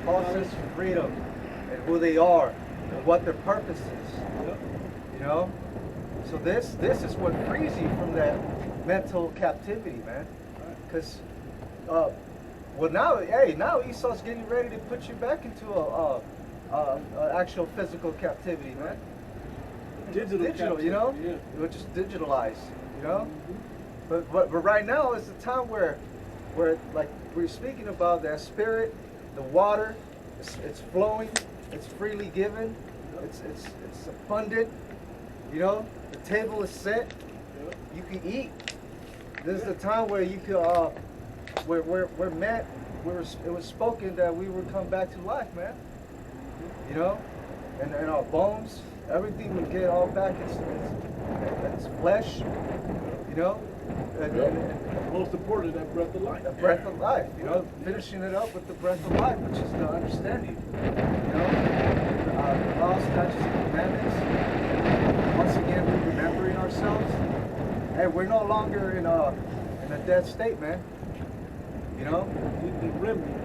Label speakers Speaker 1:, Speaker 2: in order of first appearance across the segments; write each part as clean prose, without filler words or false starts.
Speaker 1: false sense of freedom and who they are and what their purpose is. You know? So this is what frees you from that mental captivity, man. Because, well now, hey, now Esau's getting ready to put you back into a actual physical captivity, man. Digital, you know? Yeah. We're just digitalized, you know? But right now is the time where like we're speaking about that spirit, the water, it's flowing, it's freely given, it's abundant, you know? The table is set, you can eat. This is the time where you could we're meant, it was spoken that we would come back to life, man. You know? And our bones, everything would get all back its flesh, you know? And
Speaker 2: most importantly, that breath of life.
Speaker 1: The breath of life, you know, finishing it up with the breath of life, which is the understanding, you know, the law, statutes, and commandments. Once again, we're remembering ourselves. Hey, we're no longer in a dead state, man. You know,
Speaker 2: the remnant.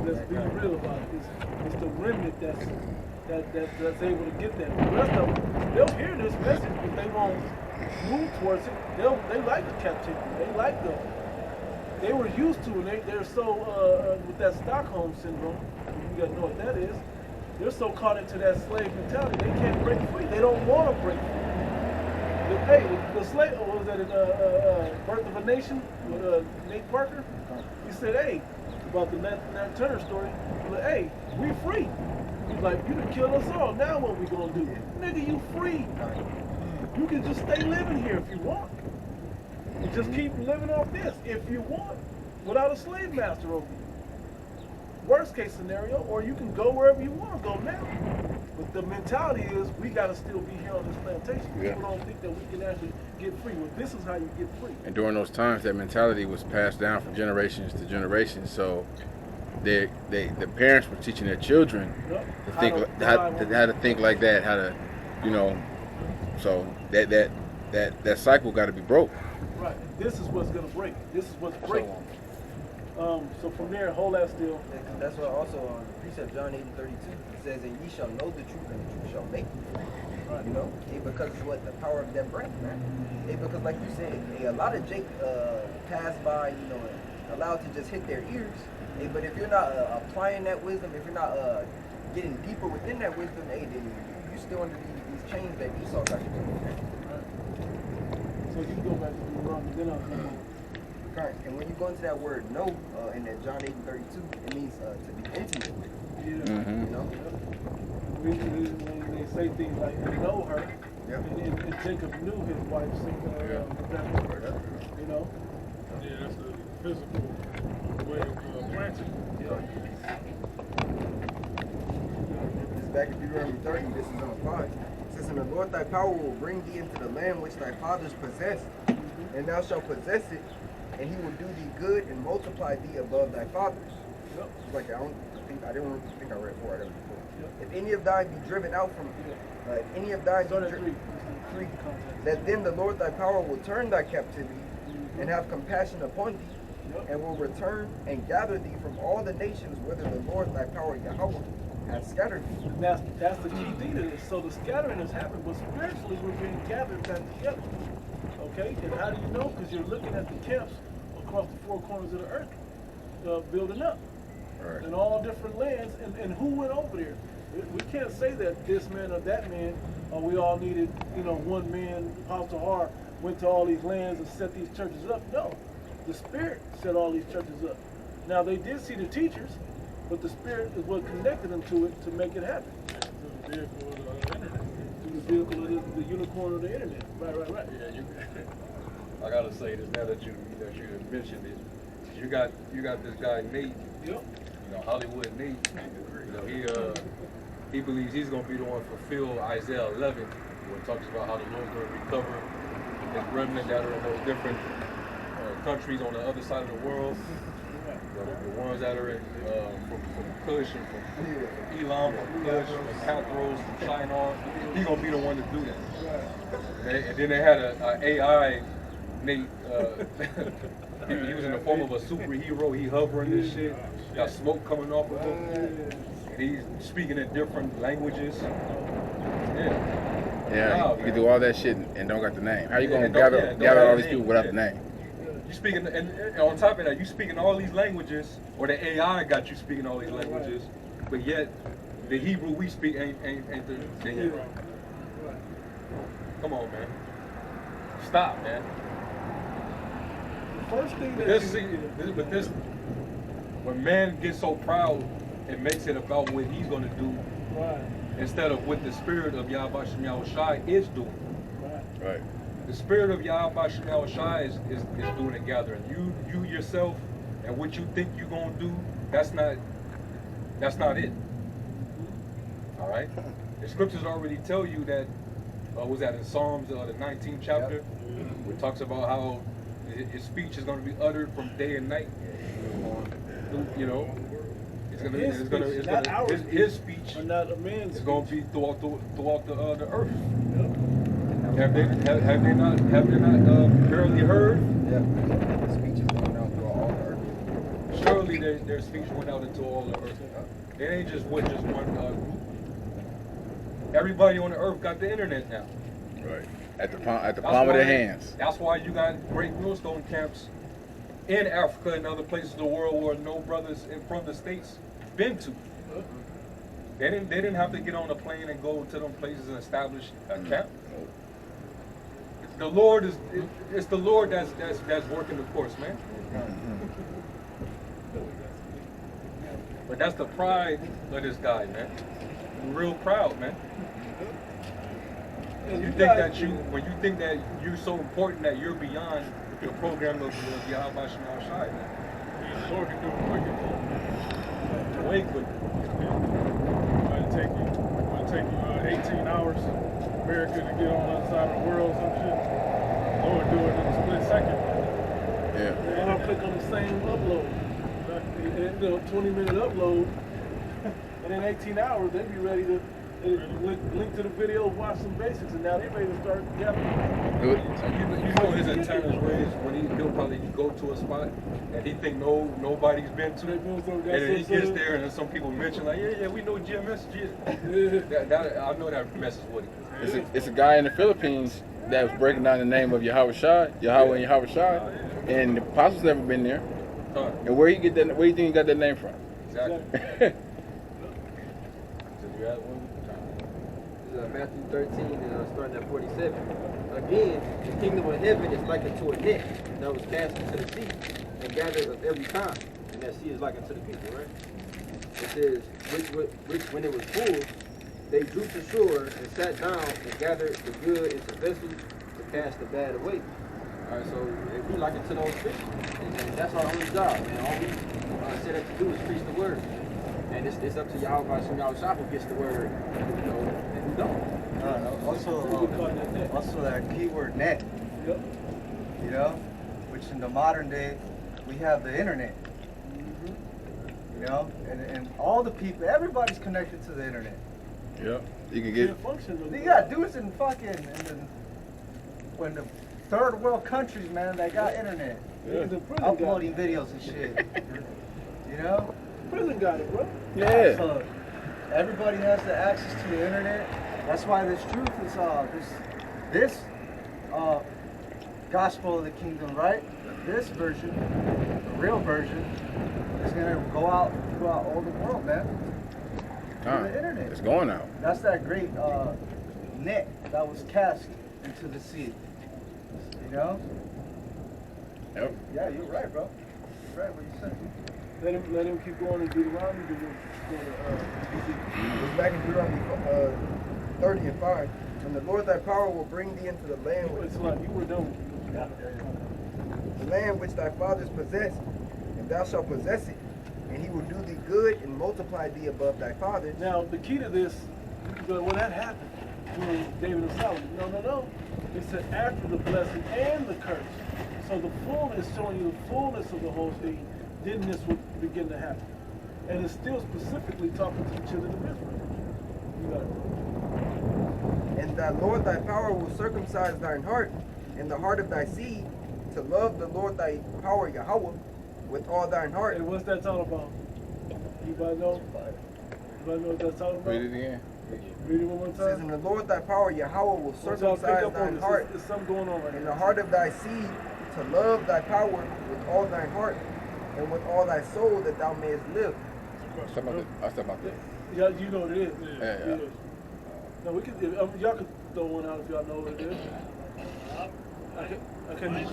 Speaker 2: Let's be real about it. It's the remnant that's able to get that. The rest of them, they'll hear this message, but they won't move towards it. They like the captivity. They were used to it. They're so with that Stockholm syndrome. You gotta know what that is. They're so caught into that slave mentality. They can't break free. They don't want to break free. The slave, what was that in Birth of a Nation with Nate Parker? He said, hey, about the Nat Turner story. He's like, hey, we free. He's like, you done killed us all. Now what we gonna do? Nigga, you free. You can just stay living here if you want. And just keep living off this if you want, without a slave master over you. Worst case scenario, or you can go wherever you want to go now. But the mentality is, we got to still be here on this plantation. People don't think that we can actually get free. Well, this is how you get free.
Speaker 3: And during those times, that mentality was passed down from generations to generations. So the parents were teaching their children to think how to think like that, how to, you know. So that cycle got to be broke.
Speaker 2: Right. This is what's gonna break. This is what's breaking. So from there, hold that still.
Speaker 4: That's what also on precept John 8:32 it says, "And ye shall know the truth, and the truth shall make you free." Right. You know, because it's what the power of that breath, man. Because like you said, a lot of Jake pass by, you know, allowed to just hit their ears. But if you're not applying that wisdom, if you're not getting deeper within that wisdom, then you still under these chains that Esau got you to.
Speaker 2: So you go back to Deuteronomy, then I'll come on.
Speaker 4: Correct. And when you go into that word "know" in that John 8:32, it means to be intimate with.
Speaker 2: Yeah.
Speaker 4: You know.
Speaker 2: When they say things like "know her," and Jacob knew his wife, Rebecca. You know.
Speaker 5: Yeah, that's the physical way of planting.
Speaker 4: Back in Deuteronomy 30, this is on 5. It says, "And the Lord thy power will bring thee into the land which thy fathers possessed, and thou shalt possess it, and he will do thee good and multiply thee above thy fathers." Like I didn't think I read 4 of them before. If any of thy be driven out from any of thy that then the Lord thy power will turn thy captivity and have compassion upon thee, and will return and gather thee from all the nations whither the Lord thy power Yahweh has scattered thee.
Speaker 2: And that's the key thing to this. So the scattering has happened, but spiritually we're being gathered back together. Okay? And how do you know? Because you're looking at the camps across the 4 corners of the earth building up. Right. In all different lands. And who went over there? We can't say that this man or that man, or we all needed, you know, one man, Apostle Har, went to all these lands and set these churches up. No. The Spirit set all these churches up. Now, they did see the teachers, but the Spirit is what connected them to it to make it happen.
Speaker 5: To the vehicle of the internet.
Speaker 2: To the vehicle of the unicorn of the internet. Right.
Speaker 6: Yeah, I gotta say this now that you mentioned it. You got this guy Nate.
Speaker 2: Yep.
Speaker 6: You know, Hollywood Nate. You know, he believes he's gonna be the one to fulfill Isaiah 11, where it talks about how the Lord's gonna recover his remnant that are in those different countries on the other side of the world. The ones that are in, from Kush and from Elam, from Kush, from Cathros, from Shinar, he's gonna be the one to do that. And then they had an AI Nate He was in the form of a superhero. He hovering this shit. Got smoke coming off of him. And he's speaking in different languages. Yeah.
Speaker 3: Yeah,
Speaker 6: Wow,
Speaker 3: you
Speaker 6: man.
Speaker 3: can do all that shit and don't got the name. How you
Speaker 6: Yeah,
Speaker 3: gonna
Speaker 6: don't- yeah, don't
Speaker 3: gather
Speaker 6: have
Speaker 3: all
Speaker 6: the
Speaker 3: these
Speaker 6: name,
Speaker 3: people without
Speaker 6: yeah.
Speaker 3: the name?
Speaker 6: You speaking, and on top of that, you speaking all these languages, or the AI got you speaking all these languages, but yet the Hebrew we speak ain't the Hebrew. Come on, man. Stop, man.
Speaker 2: The first thing
Speaker 6: But
Speaker 2: that
Speaker 6: this, when man gets so proud and makes it about what he's gonna do
Speaker 2: right,
Speaker 6: instead of what the spirit of Yahweh Shem Yahushai is doing.
Speaker 2: right.
Speaker 3: Right.
Speaker 6: The spirit of Yahweh Shem Yahushai is doing a gathering. You yourself and what you think you're gonna do, that's not it. All right. The scriptures already tell you that. Was that in Psalms, the 19th chapter, where it talks about how his speech is going to be uttered from day and night. You know, his speech
Speaker 2: But not a man's
Speaker 6: is going to be throughout the earth.
Speaker 2: Yep.
Speaker 6: Have they not barely heard?
Speaker 4: Yeah. The speech is going out through all the earth.
Speaker 6: Surely their speech went out into all the earth. It ain't just one group. Everybody on the earth got the internet now.
Speaker 3: Right. At the palm
Speaker 6: That's
Speaker 3: of their
Speaker 6: why-
Speaker 3: hands.
Speaker 6: That's why you got great millstone camps in Africa and other places of the world where no brothers from the States been to. They didn't have to get on a plane and go to them places and establish a camp. The Lord it's the Lord that's working the course, man. But that's the pride of this guy, man. Real proud, man.
Speaker 2: And
Speaker 6: You
Speaker 2: you
Speaker 6: think
Speaker 2: guys-
Speaker 6: when you think that you're so important that you're beyond the program of Yahweh Shem Yahushai, man.
Speaker 5: The Lord can do it quicker.
Speaker 6: Way quicker.
Speaker 5: It'll take you 18 hours, America, to get on the other side of the world, some shit. Lord do it in a split second.
Speaker 3: Yeah.
Speaker 2: And I'll click on the same upload. And 20-minute upload. And in 18 hours, they'll be ready to link to the video, watch some basics, and now they're ready to start gathering.
Speaker 3: Good.
Speaker 6: So you know his antennas raised when he'll probably go to a spot and he think nobody's been to it. And then he gets there and then some people mention like, yeah, we know GMS. I know that messes with him.
Speaker 3: It's a guy in the Philippines that was breaking down the name of Yahweh and Yahweh Shai, and the apostles never been there. And where you think he got that name from?
Speaker 6: Exactly.
Speaker 7: This is Matthew 13 and starting at 47. Again, the kingdom of heaven is like unto a net that was cast into the sea and gathered of every kind. And that sea is like unto the people, right? It says, which when it was full, they drew to shore and sat down and gathered the good into vessels to cast the bad away. All right, so if we like it to those fish, and that's our only job, and all we set up to do is preach the word. And it's up to Yahweh Shem Yahushua who gets the word, you know, and who don't.
Speaker 1: Also that keyword net,
Speaker 2: Yep.
Speaker 1: you know, which in the modern day, we have the internet, you know, and all the people, everybody's connected to the internet.
Speaker 3: Yeah. You can
Speaker 2: Can't
Speaker 3: get
Speaker 2: function with
Speaker 1: You
Speaker 2: it.
Speaker 1: got dudes in when the third world countries, man, they got internet,
Speaker 2: Niggas in prison
Speaker 1: uploading videos and shit, you know?
Speaker 2: Prison got it, bro.
Speaker 3: yeah.
Speaker 1: So everybody has the access to the internet. That's why this truth is this gospel of the kingdom, right? This version, the real version, is gonna go out throughout all the world, man. Through the internet.
Speaker 3: It's going out.
Speaker 1: That's that great net that was cast into the sea. You know?
Speaker 3: Yep.
Speaker 1: Yeah, you're right, bro. You're right what you said.
Speaker 2: Let him keep going and Deuteronomy.
Speaker 4: It's back in Deuteronomy 30 and 5. And the Lord thy power will bring thee into the land
Speaker 2: It's like you were done.
Speaker 4: the land which thy fathers possessed, and thou shalt possess it, and he will do thee good and multiply thee above thy fathers.
Speaker 2: Now, the key to this, well, that happened during David and Solomon. No. It said after the blessing and the curse. So the fullness, showing you the fullness of the whole thing, then this would begin to happen. And it's still specifically talking to the children of Israel. You got it.
Speaker 4: And thy Lord thy power will circumcise thine heart, and the heart of thy seed, to love the Lord thy power Yahweh with all thine heart.
Speaker 2: Hey, what's that talking about? Anybody know? Anybody know what that's talking about?
Speaker 3: Read it again.
Speaker 2: Read it one more
Speaker 4: It says,
Speaker 2: time.
Speaker 4: "And the Lord thy power Yahweh will circumcise thine heart
Speaker 2: There's something going on right
Speaker 4: and
Speaker 2: now.
Speaker 4: the heart of thy seed to love thy power with all thine heart and with all thy soul that thou mayest live."
Speaker 3: I was talking about this.
Speaker 2: Yeah, you know what it is.
Speaker 3: Yeah.
Speaker 2: No, we can. Y'all can throw one out if y'all know what it is. I can.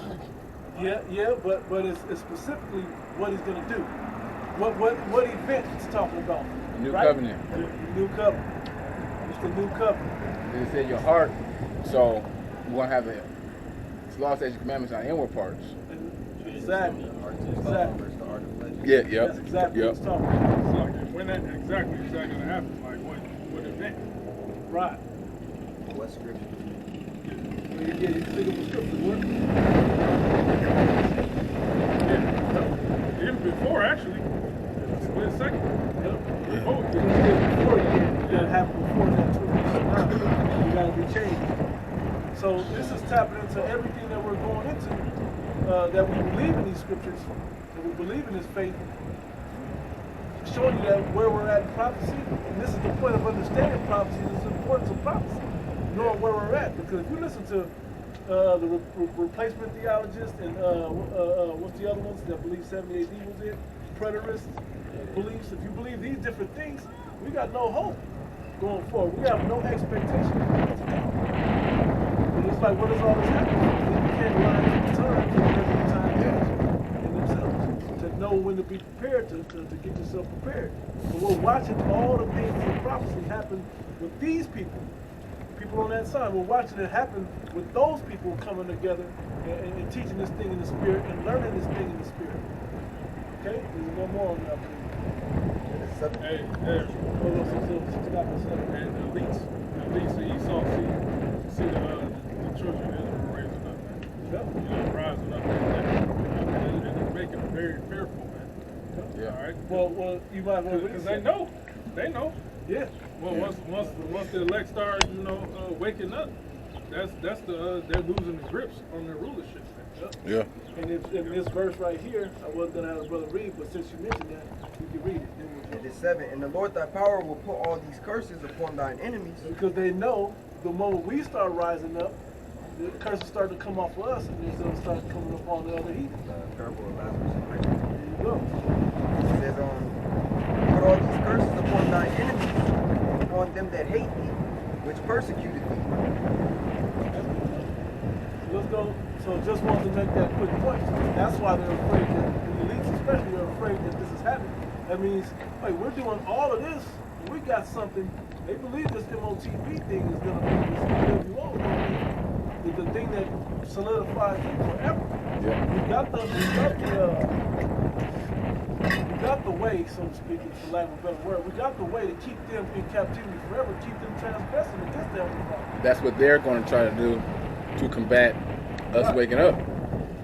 Speaker 2: Yeah, but it's specifically what he's gonna do. What event it's talking about?
Speaker 3: New
Speaker 2: right?
Speaker 3: covenant.
Speaker 2: The new covenant. It's the new covenant.
Speaker 3: Then it said your heart. So we're gonna have the law, statutes, commandments on inward parts.
Speaker 2: Exactly.
Speaker 3: Yeah,
Speaker 2: That's exactly what it's talking about.
Speaker 5: It's like, when that exactly is that gonna happen? Like what event?
Speaker 2: Right.
Speaker 4: What scripture?
Speaker 2: Yeah, you think of the scripture, what?
Speaker 5: Yeah. Even before actually. Split second. Before.
Speaker 2: That happened before that too. You gotta be changed. So this is tapping into everything that we're going into, that we believe in these scriptures, that we believe in this faith, showing you that where we're at in prophecy, and this is the point of understanding prophecy, this is the importance of prophecy, knowing where we're at, because if you listen to the replacement theologists and what's the other ones that believe 70 AD was it, preterist beliefs, if you believe these different things, we got no hope going forward. We have no expectation. And it's like, what does all this happen? You can't line the times and the time in themselves to know when to be prepared, to get yourself prepared. But we're watching all the things in prophecy happen with these people on that side. We're watching it happen with those people coming together and teaching this thing in the spirit and learning this thing in the spirit. Okay? There's no more on that.
Speaker 5: Hey,
Speaker 2: And
Speaker 5: at least the Esau see the children of Israel raising up, man.
Speaker 2: Yep.
Speaker 5: You know, rising up, and it's making them very fearful, man.
Speaker 3: Yeah.
Speaker 5: All right.
Speaker 2: Well, you might want to
Speaker 5: Because they know.
Speaker 2: Yeah.
Speaker 5: Well, once the elect start, waking up, that's they're losing the grips on their rulership, man.
Speaker 3: Yeah.
Speaker 2: And in this verse right here, I wasn't gonna have a brother read, but since you mentioned that, we can read it.
Speaker 4: And it's 7. "And the Lord thy power will put all these curses upon thine enemies."
Speaker 2: Because they know the moment we start rising up, the curses start to come off of us, and then they'll start coming up on the other heathen.
Speaker 4: Parable of Lazarus.
Speaker 2: There you go.
Speaker 4: It says, "Put all these curses upon thine enemies, and upon them that hate thee, which persecuted thee."
Speaker 2: So let's go. So just wanted to make that quick point. That's why they're afraid that the elites especially are afraid that this is happening. That means, wait, we're doing all of this, and we got something. They believe this MOTB thing is going to be this WO, the thing that solidifies them forever.
Speaker 3: Yeah.
Speaker 2: We got the way, so to speak, for lack of a better word. We got the way to keep them in captivity forever, keep them transgressing against them.
Speaker 3: That's what they're going to try to do to combat us waking up.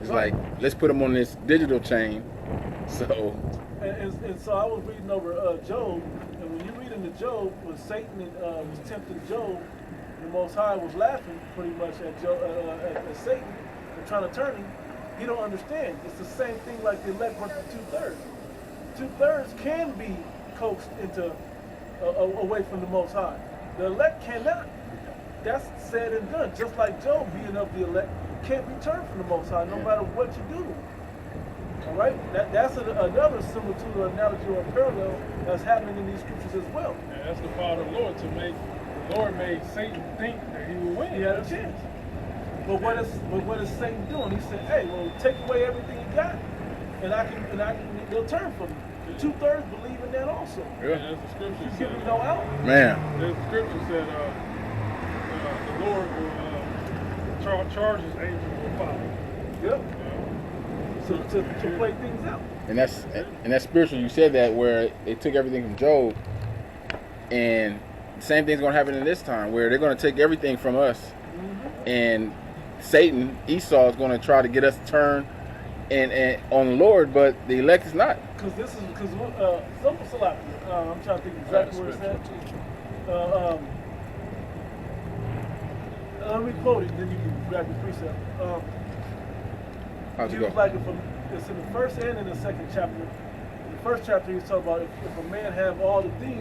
Speaker 3: It's like, let's put them on this digital chain. So.
Speaker 2: And so I was reading over Job, and when you read into Job, when Satan was tempting Job, the Most High was laughing pretty much at at Satan and trying to turn him. He don't understand. It's the same thing like the elect versus 2/3. 2/3 can be coaxed into away from the Most High. The elect cannot. That's said and done. Just like Job, being of the elect, can't be turned from the Most High, no matter what you do. All right? That's another similitude or analogy or parallel that's happening in these scriptures as well.
Speaker 5: And that's the power of the Lord the Lord made Satan think that he would win.
Speaker 2: He had a chance. But what is Satan doing? He said, hey, well, take away everything you got, and they'll turn from you. The 2/3 believe in that also.
Speaker 3: Yeah.
Speaker 5: As the scripture
Speaker 2: You
Speaker 5: said,
Speaker 2: give them no out.
Speaker 3: Man.
Speaker 5: as the scripture said, the Lord will charge his angels with fire.
Speaker 2: Yep. To play things out.
Speaker 3: And that's spiritual. You said that where they took everything from Job, and the same thing's gonna happen in this time where they're gonna take everything from us, and Satan, Esau, is gonna try to get us to turn and on the Lord, but the elect is not.
Speaker 2: Because I'm trying to think exactly where it's at. Let me quote it, then you can grab your precept.
Speaker 3: How's
Speaker 2: he
Speaker 3: it
Speaker 2: was
Speaker 3: go?
Speaker 2: like, it's in the first and in the second chapter. In the first chapter, he's talking about if a man have all the things,